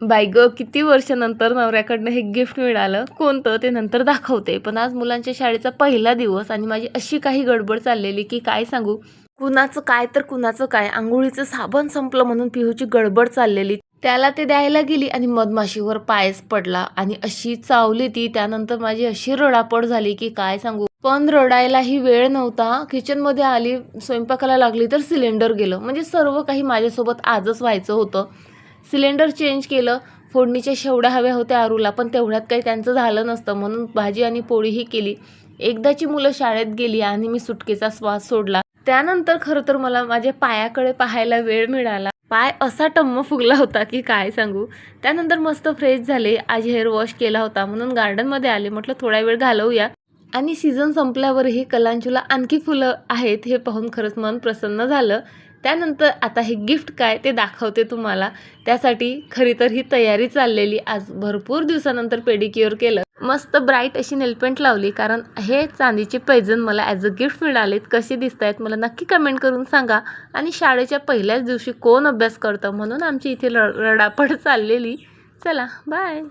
बाई गं, किती वर्षानंतर नवऱ्याकडनं हे गिफ्ट मिळालं. कोणतं ते नंतर दाखवते. पण आज मुलांच्या शाळेचा पहिला दिवस आणि माझी अशी काही गडबड चाललेली की काय सांगू. कुणाचं काय तर कुणाचं काय, अंघोळीचं साबण संपलं म्हणून पिहूची गडबड चाललेली. त्याला ते द्यायला गेली आणि मधमाशीवर पायच पडला आणि अशी चावली ती. त्यानंतर माझी अशी रडापड झाली की काय सांगू. पण रडायलाही वेळ नव्हता. किचनमध्ये आली, स्वयंपाकाला लागली तर सिलेंडर गेलं. म्हणजे सर्व काही माझ्यासोबत आजच व्हायचं होतं. सिलेंडर चेंज केलं. फोडणीच्या शेवड्या हव्या होत्या आरूला, पण तेवढ्यात काही त्यांचं झालं नसतं म्हणून भाजी आणि पोळीही केली. एकदाची मुलं शाळेत गेली आणि मी सुटकेचा श्वास सोडला. त्यानंतर खरं तर मला माझ्या पायाकडे पाहायला वेळ मिळाला. पाय असा टम्म फुगला होता की काय सांगू. त्यानंतर मस्त फ्रेश झाले. आज हेअर वॉश केला होता म्हणून गार्डनमध्ये आले. म्हटलं थोडा वेळ घालवूया. आणि सीझन संपल्यावरही कलांचूला आणखी फुलं आहेत हे पाहून खरंच मन प्रसन्न झालं. त्यानंतर आता हे गिफ्ट काय ते दाखवते तुम्हाला. त्यासाठी खरी तर ही तयारी चाललेली. आज भरपूर दिवसानंतर पेडिक्युअर केलं. मस्त ब्राईट अशी नेलपेंट लावली, कारण हे चांदीचे पैजण मला ॲज अ गिफ्ट मिळालेत. कसे दिसत आहेत मला नक्की कमेंट करून सांगा. आणि शाळेच्या पहिल्याच दिवशी कोण अभ्यास करतं म्हणून आमची इथे रडापड चाललेली. चला बाय.